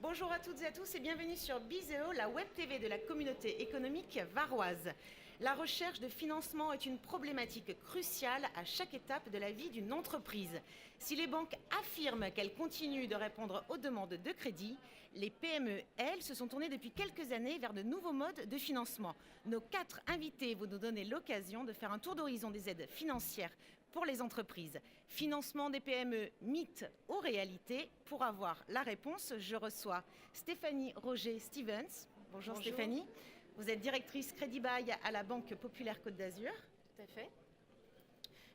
Bonjour à toutes et à tous et bienvenue sur Bizeo, la web TV de la communauté économique varoise. La recherche de financement est une problématique cruciale à chaque étape de la vie d'une entreprise. Si les banques affirment qu'elles continuent de répondre aux demandes de crédit, les PME, elles, se sont tournées depuis quelques années vers de nouveaux modes de financement. Nos 4 invités vont nous donner l'occasion de faire un tour d'horizon des aides financières pour les entreprises. Financement des PME, mythe ou réalité? Pour avoir la réponse, je reçois Stéphanie Roger-Stevens. Bonjour Stéphanie. Vous êtes directrice Crédit Bail à la Banque Populaire Côte d'Azur. Tout à fait.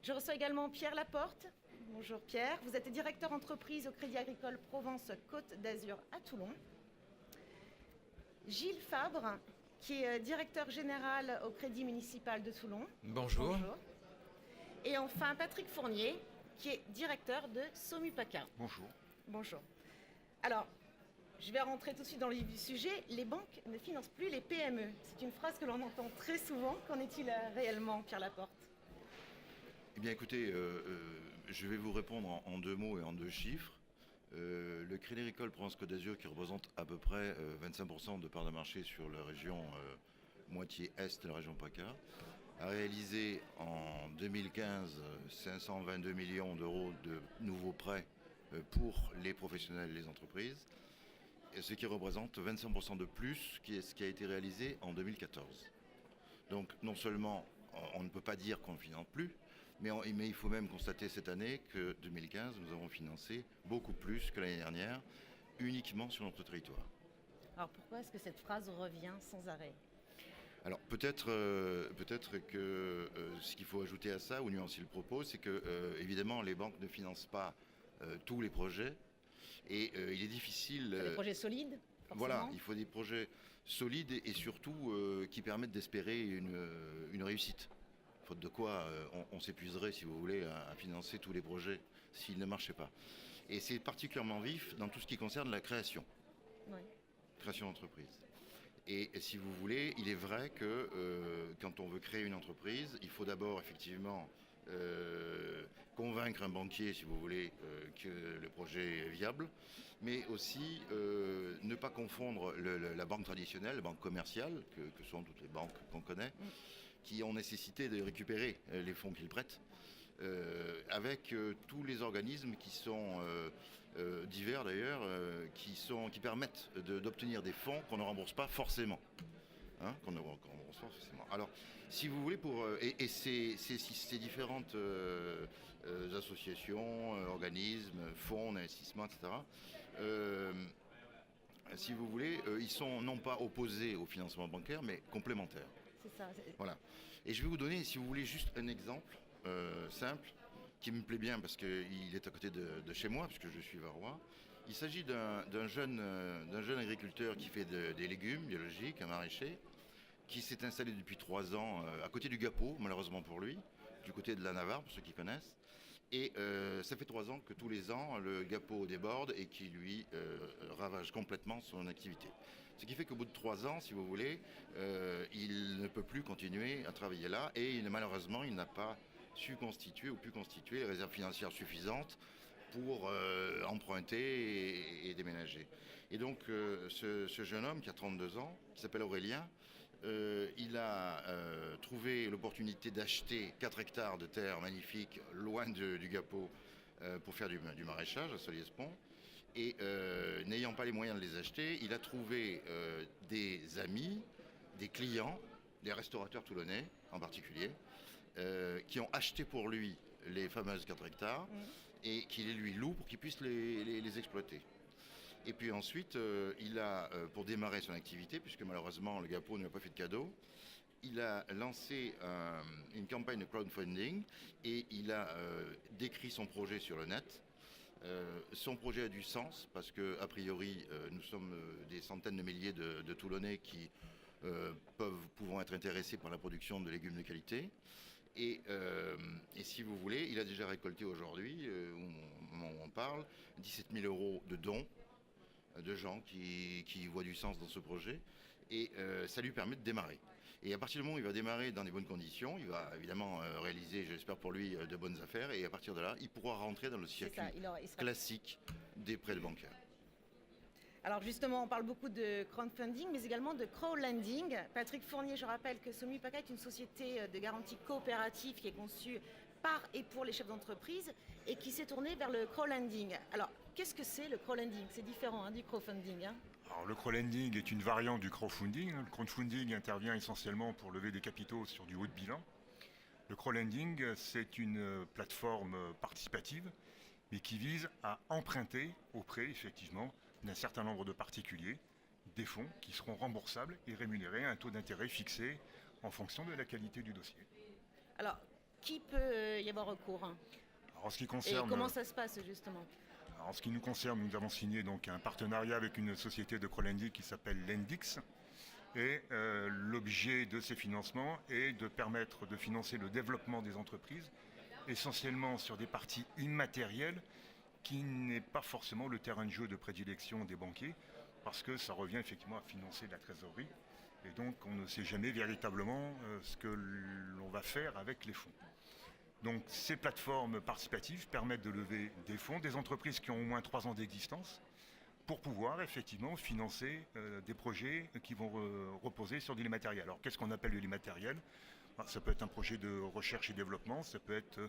Je reçois également Pierre Laporte. Bonjour Pierre. Vous êtes directeur entreprise au Crédit Agricole Provence Côte d'Azur à Toulon. Gilles Fabre, qui est directeur général au Crédit Municipal de Toulon. Bonjour. Bonjour. Et enfin Patrick Fournier, qui est directeur de Somupaca. Bonjour. Bonjour. Alors, je vais rentrer tout de suite dans le vif du sujet. Les banques ne financent plus les PME. C'est une phrase que l'on entend très souvent. Qu'en est-il réellement, Pierre Laporte? Eh bien écoutez, je vais vous répondre en 2 mots et en 2 chiffres. Le Crédit Agricole Provence Côte d'Azur, qui représente à peu près 25% de part de marché sur la région moitié est de la région PACA, a réalisé en 2015 522 millions d'euros de nouveaux prêts pour les professionnels et les entreprises, ce qui représente 25% de plus que ce qui a été réalisé en 2014. Donc non seulement on ne peut pas dire qu'on ne finance plus, mais il faut même constater cette année que 2015, nous avons financé beaucoup plus que l'année dernière, uniquement sur notre territoire. Alors pourquoi est-ce que cette phrase revient sans arrêt? Alors peut-être que ce qu'il faut ajouter à ça, ou nuancer le propos, c'est que évidemment les banques ne financent pas tous les projets, et il est difficile... Des projets solides, forcément. Voilà, il faut des projets solides et surtout qui permettent d'espérer une réussite. Faute de quoi, on s'épuiserait, si vous voulez, à financer tous les projets s'ils ne marchaient pas. Et c'est particulièrement vif dans tout ce qui concerne la création. Oui. Création d'entreprise. Et si vous voulez, il est vrai que quand on veut créer une entreprise, il faut d'abord effectivement convaincre un banquier, si vous voulez, que le projet est viable, mais aussi ne pas confondre la banque traditionnelle, la banque commerciale, que sont toutes les banques qu'on connaît, qui ont nécessité de récupérer les fonds qu'ils prêtent, avec tous les organismes qui sont divers d'ailleurs, qui permettent d'obtenir des fonds qu'on ne rembourse pas forcément. Qu'on ne rembourse pas forcément. Alors, si vous voulez, et ces différentes associations, organismes, fonds d'investissement, etc., si vous voulez, ils sont non pas opposés au financement bancaire, mais complémentaires. C'est ça. Voilà. Et je vais vous donner, si vous voulez, juste un exemple simple, qui me plaît bien parce qu'il est à côté de chez moi, puisque je suis varois. Il s'agit d'un jeune agriculteur qui fait des légumes biologiques, un maraîcher, qui s'est installé depuis 3 ans à côté du Gapot, malheureusement pour lui, du côté de la Navarre, pour ceux qui connaissent. Et ça fait 3 ans que tous les ans, le Gapot déborde et qui lui ravage complètement son activité. Ce qui fait qu'au bout de 3 ans, si vous voulez, il ne peut plus continuer à travailler là et malheureusement, il n'a pas su constituer ou pu constituer les réserves financières suffisantes pour emprunter et déménager. Et donc, ce jeune homme qui a 32 ans, qui s'appelle Aurélien, il a trouvé l'opportunité d'acheter 4 hectares de terre magnifiques loin du Gapot pour faire du maraîchage à Soliès-Pont. Et n'ayant pas les moyens de les acheter, il a trouvé des amis, des clients, des restaurateurs toulonnais en particulier, qui ont acheté pour lui les fameuses 4 hectares et qui les lui louent pour qu'il puisse les exploiter. Et puis ensuite, il a, pour démarrer son activité, puisque malheureusement le Gapot ne lui a pas fait de cadeau, il a lancé une campagne de crowdfunding et il a décrit son projet sur le net. Son projet a du sens parce que, a priori, nous sommes des centaines de milliers de Toulonnais qui pouvant être intéressés par la production de légumes de qualité. Et si vous voulez, il a déjà récolté aujourd'hui, au moment où on parle, 17 000 euros de dons de gens qui voient du sens dans ce projet. Et ça lui permet de démarrer. Et à partir du moment où il va démarrer dans des bonnes conditions, il va évidemment réaliser, j'espère pour lui, de bonnes affaires. Et à partir de là, il pourra rentrer dans le circuit classique des prêts bancaires. Alors justement, on parle beaucoup de crowdfunding, mais également de crowdlending. Patrick Fournier, je rappelle que Somipaka est une société de garantie coopérative qui est conçue par et pour les chefs d'entreprise et qui s'est tournée vers le crowdlending. Alors, qu'est-ce que c'est le crowdlending? C'est différent du crowdfunding. Alors, le crowdlending est une variante du crowdfunding. Le crowdfunding intervient essentiellement pour lever des capitaux sur du haut de bilan. Le crowdlending, c'est une plateforme participative, mais qui vise à emprunter auprès, effectivement, d'un certain nombre de particuliers des fonds qui seront remboursables et rémunérés à un taux d'intérêt fixé en fonction de la qualité du dossier. Alors, qui peut y avoir recours? Alors, en ce qui concerne, et comment ça se passe justement? En ce qui nous concerne, nous avons signé donc un partenariat avec une société de crowdlending qui s'appelle Lendix. Et l'objet de ces financements est de permettre de financer le développement des entreprises, essentiellement sur des parties immatérielles, qui n'est pas forcément le terrain de jeu de prédilection des banquiers, parce que ça revient effectivement à financer la trésorerie, et donc on ne sait jamais véritablement ce que l'on va faire avec les fonds. Donc ces plateformes participatives permettent de lever des fonds, des entreprises qui ont au moins 3 ans d'existence, pour pouvoir effectivement financer des projets qui vont reposer sur de l'immatériel. Alors qu'est-ce qu'on appelle de l'immatériel? Ça peut être un projet de recherche et développement, ça peut être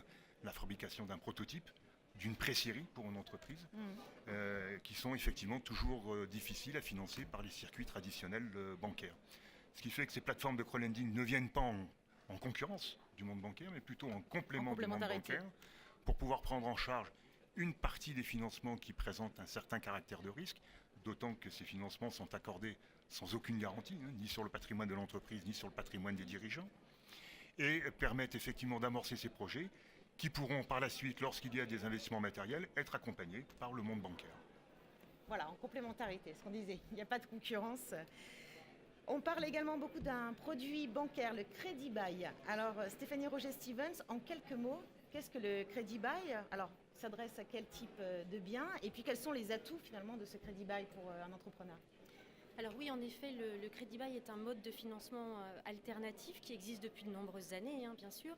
la fabrication d'un prototype, d'une pré-série pour une entreprise, qui sont effectivement toujours difficiles à financer par les circuits traditionnels bancaires. Ce qui fait que ces plateformes de crowdlending ne viennent pas en concurrence du monde bancaire, mais plutôt en complément du monde bancaire, pour pouvoir prendre en charge une partie des financements qui présentent un certain caractère de risque, d'autant que ces financements sont accordés sans aucune garantie, ni sur le patrimoine de l'entreprise, ni sur le patrimoine des dirigeants, et permettent effectivement d'amorcer ces projets qui pourront par la suite, lorsqu'il y a des investissements matériels, être accompagnés par le monde bancaire. Voilà, en complémentarité, ce qu'on disait, il n'y a pas de concurrence. On parle également beaucoup d'un produit bancaire, le Crédit Bail. Alors Stéphanie Roger-Stevens, en quelques mots, qu'est-ce que le Crédit Bail? Alors, s'adresse à quel type de biens? Et puis quels sont les atouts finalement de ce Crédit Bail pour un entrepreneur? Alors oui, en effet, le Crédit Bail est un mode de financement alternatif qui existe depuis de nombreuses années, bien sûr,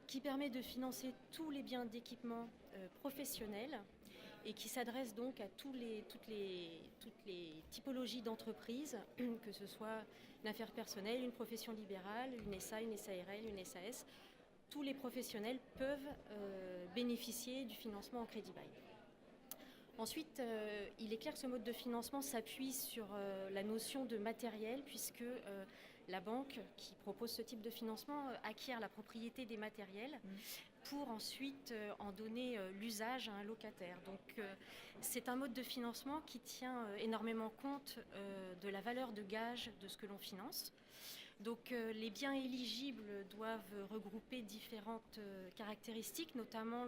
qui permet de financer tous les biens d'équipement professionnels et qui s'adresse donc à toutes les typologies d'entreprises, que ce soit une affaire personnelle, une profession libérale, une SA, une SARL, une SAS. Tous les professionnels peuvent bénéficier du financement en Crédit Bail. Ensuite, il est clair que ce mode de financement s'appuie sur la notion de matériel, puisque la banque qui propose ce type de financement acquiert la propriété des matériels pour ensuite en donner l'usage à un locataire. Donc c'est un mode de financement qui tient énormément compte de la valeur de gage de ce que l'on finance. Donc les biens éligibles doivent regrouper différentes caractéristiques, notamment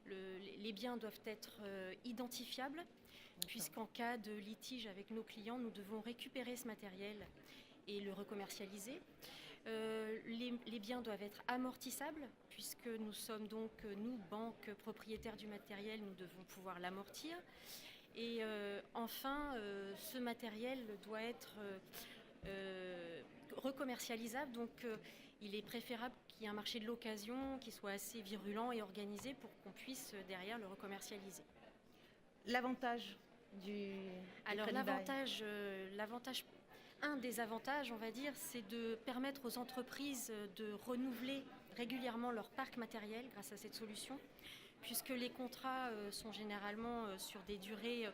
les biens doivent être identifiables, puisqu'en cas de litige avec nos clients, nous devons récupérer ce matériel et le recommercialiser. Les biens doivent être amortissables, puisque nous sommes donc, nous, banque propriétaires du matériel, nous devons pouvoir l'amortir. Et enfin, ce matériel doit être recommercialisable, donc il est préférable qu'il y ait un marché de l'occasion qui soit assez virulent et organisé pour qu'on puisse derrière le recommercialiser. L'avantage du Alors Crédit l'avantage, un des avantages, on va dire, c'est de permettre aux entreprises de renouveler régulièrement leur parc matériel grâce à cette solution, puisque les contrats sont généralement sur des durées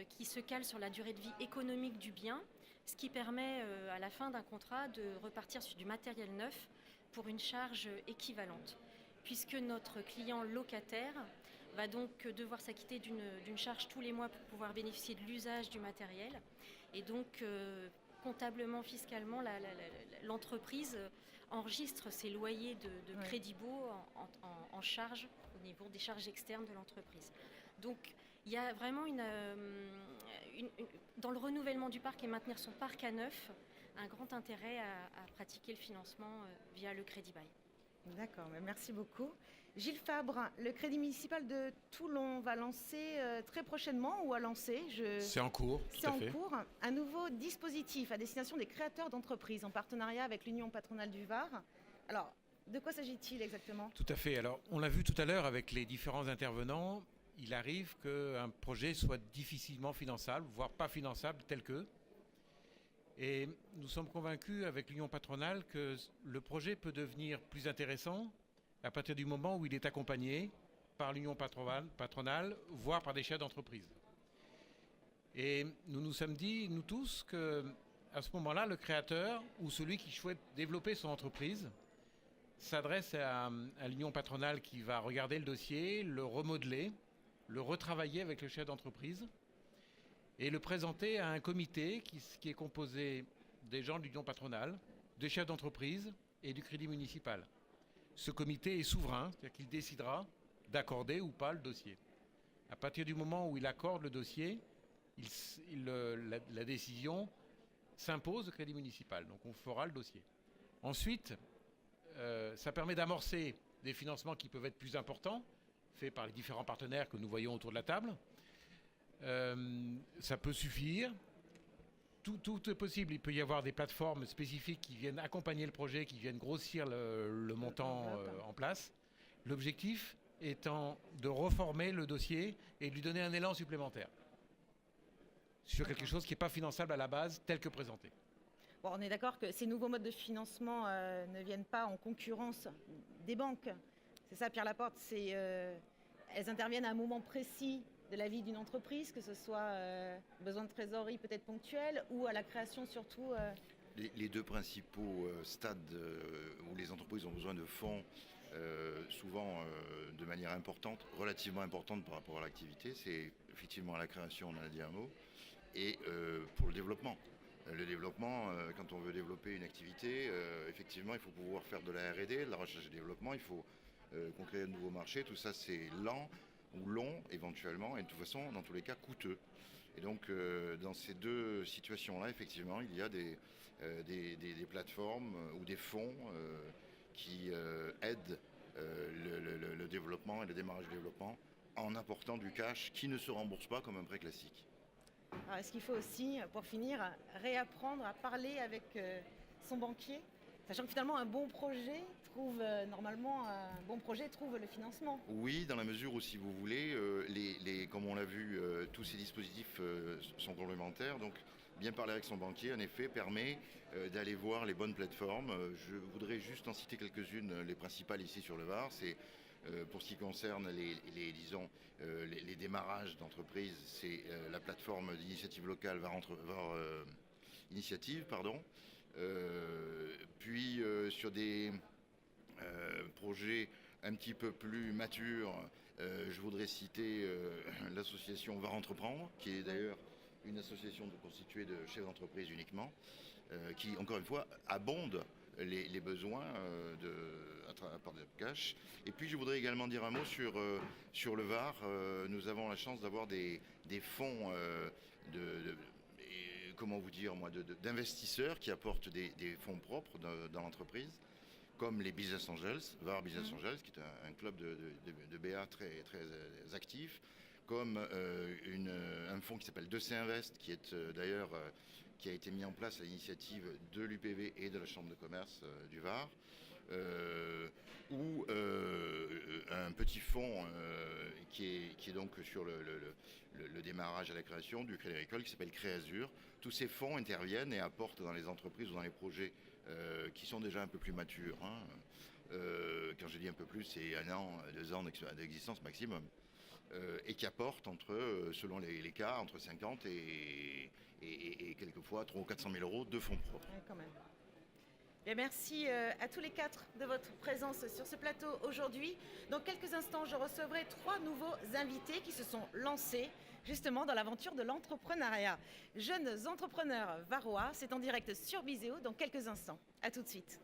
qui se calent sur la durée de vie économique du bien, ce qui permet à la fin d'un contrat de repartir sur du matériel neuf pour une charge équivalente, puisque notre client locataire va donc devoir s'acquitter d'une charge tous les mois pour pouvoir bénéficier de l'usage du matériel. Et donc, comptablement, fiscalement, l'entreprise enregistre ses loyers de Crédit Bail en charge au niveau des charges externes de l'entreprise. Donc, il y a vraiment dans le renouvellement du parc et maintenir son parc à neuf, un grand intérêt à pratiquer le financement via le Crédit Bail. D'accord, merci beaucoup. Gilles Fabre, le Crédit municipal de Toulon va lancer très prochainement ou a lancé C'est en cours, C'est en cours, un nouveau dispositif à destination des créateurs d'entreprises en partenariat avec l'Union patronale du Var. Alors, de quoi s'agit-il exactement? Tout à fait. Alors, on l'a vu tout à l'heure avec les différents intervenants. il arrive qu'un projet soit difficilement finançable, voire pas finançable tel que. Et nous sommes convaincus avec l'union patronale que le projet peut devenir plus intéressant à partir du moment où il est accompagné par l'union patronale, voire par des chefs d'entreprise. Et nous nous sommes dit, nous tous, qu'à ce moment-là, le créateur ou celui qui souhaite développer son entreprise s'adresse à l'union patronale qui va regarder le dossier, le remodeler, le retravailler avec le chef d'entreprise et le présenter à un comité qui est composé des gens de l'union patronale, des chefs d'entreprise et du crédit municipal. Ce comité est souverain, c'est-à-dire qu'il décidera d'accorder ou pas le dossier. À partir du moment où il accorde le dossier, la décision s'impose au crédit municipal. Donc on fera le dossier. Ensuite, ça permet d'amorcer des financements qui peuvent être plus importants, faits par les différents partenaires que nous voyons autour de la table. Ça peut suffire. Tout est possible. Il peut y avoir des plateformes spécifiques qui viennent accompagner le projet, qui viennent grossir le montant en place. L'objectif étant de reformer le dossier et de lui donner un élan supplémentaire sur quelque chose qui n'est pas finançable à la base tel que présenté. Bon, on est d'accord que ces nouveaux modes de financement ne viennent pas en concurrence des banques. C'est ça, Pierre Laporte, elles interviennent à un moment précis de la vie d'une entreprise, que ce soit besoin de trésorerie peut-être ponctuelle ou à la création surtout. Les deux principaux stades où les entreprises ont besoin de fonds, souvent de manière importante, relativement importante par rapport à l'activité, c'est effectivement à la création, on en a dit un mot, et pour le développement. Le développement, quand on veut développer une activité, effectivement, il faut pouvoir faire de la R&D, de la recherche et développement, il faut conquérir de nouveaux marchés, tout ça c'est lent ou long éventuellement, et de toute façon, dans tous les cas, coûteux. Et donc, dans ces deux situations-là, effectivement, il y a des plateformes ou des fonds qui aident le développement et le démarrage du développement en apportant du cash qui ne se rembourse pas comme un prêt classique. Alors, est-ce qu'il faut aussi, pour finir, réapprendre à parler avec son banquier, sachant que finalement un bon projet trouve le financement. Oui, dans la mesure où, si vous voulez, comme on l'a vu, tous ces dispositifs sont complémentaires. Donc, bien parler avec son banquier, en effet, permet d'aller voir les bonnes plateformes. Je voudrais juste en citer quelques-unes, les principales ici sur le Var. C'est pour ce qui concerne les démarrages d'entreprise, c'est la plateforme d'initiative locale Var Initiative, pardon. Puis sur des projets un petit peu plus matures, je voudrais citer l'association Var Entreprendre, qui est d'ailleurs une association constituée de chefs d'entreprise uniquement, qui, encore une fois, abonde les besoins à part de cash. Et puis je voudrais également dire un mot sur le Var. Nous avons la chance d'avoir des fonds comment vous dire moi, d'investisseurs qui apportent des fonds propres dans l'entreprise, comme les Business Angels, Var Business Angels, qui est un club de BA très, très actif, comme un fonds qui s'appelle 2C Invest, qui est d'ailleurs qui a été mis en place à l'initiative de l'UPV et de la Chambre de commerce du Var, ou un petit fonds qui est donc sur le démarrage à la création du Crédit Agricole, qui s'appelle Créazur. Tous ces fonds interviennent et apportent dans les entreprises ou dans les projets qui sont déjà un peu plus matures. Quand je dis un peu plus, c'est 1 an, 2 ans d'existence maximum. Et qui apportent selon les cas, entre 50 et quelquefois 300 ou 400 000 euros de fonds propres. Ouais, quand même. Bien, merci à tous les 4 de votre présence sur ce plateau aujourd'hui. Dans quelques instants, je recevrai 3 nouveaux invités qui se sont lancés justement dans l'aventure de l'entrepreneuriat. Jeunes entrepreneurs varois, c'est en direct sur Bizéo dans quelques instants. À tout de suite.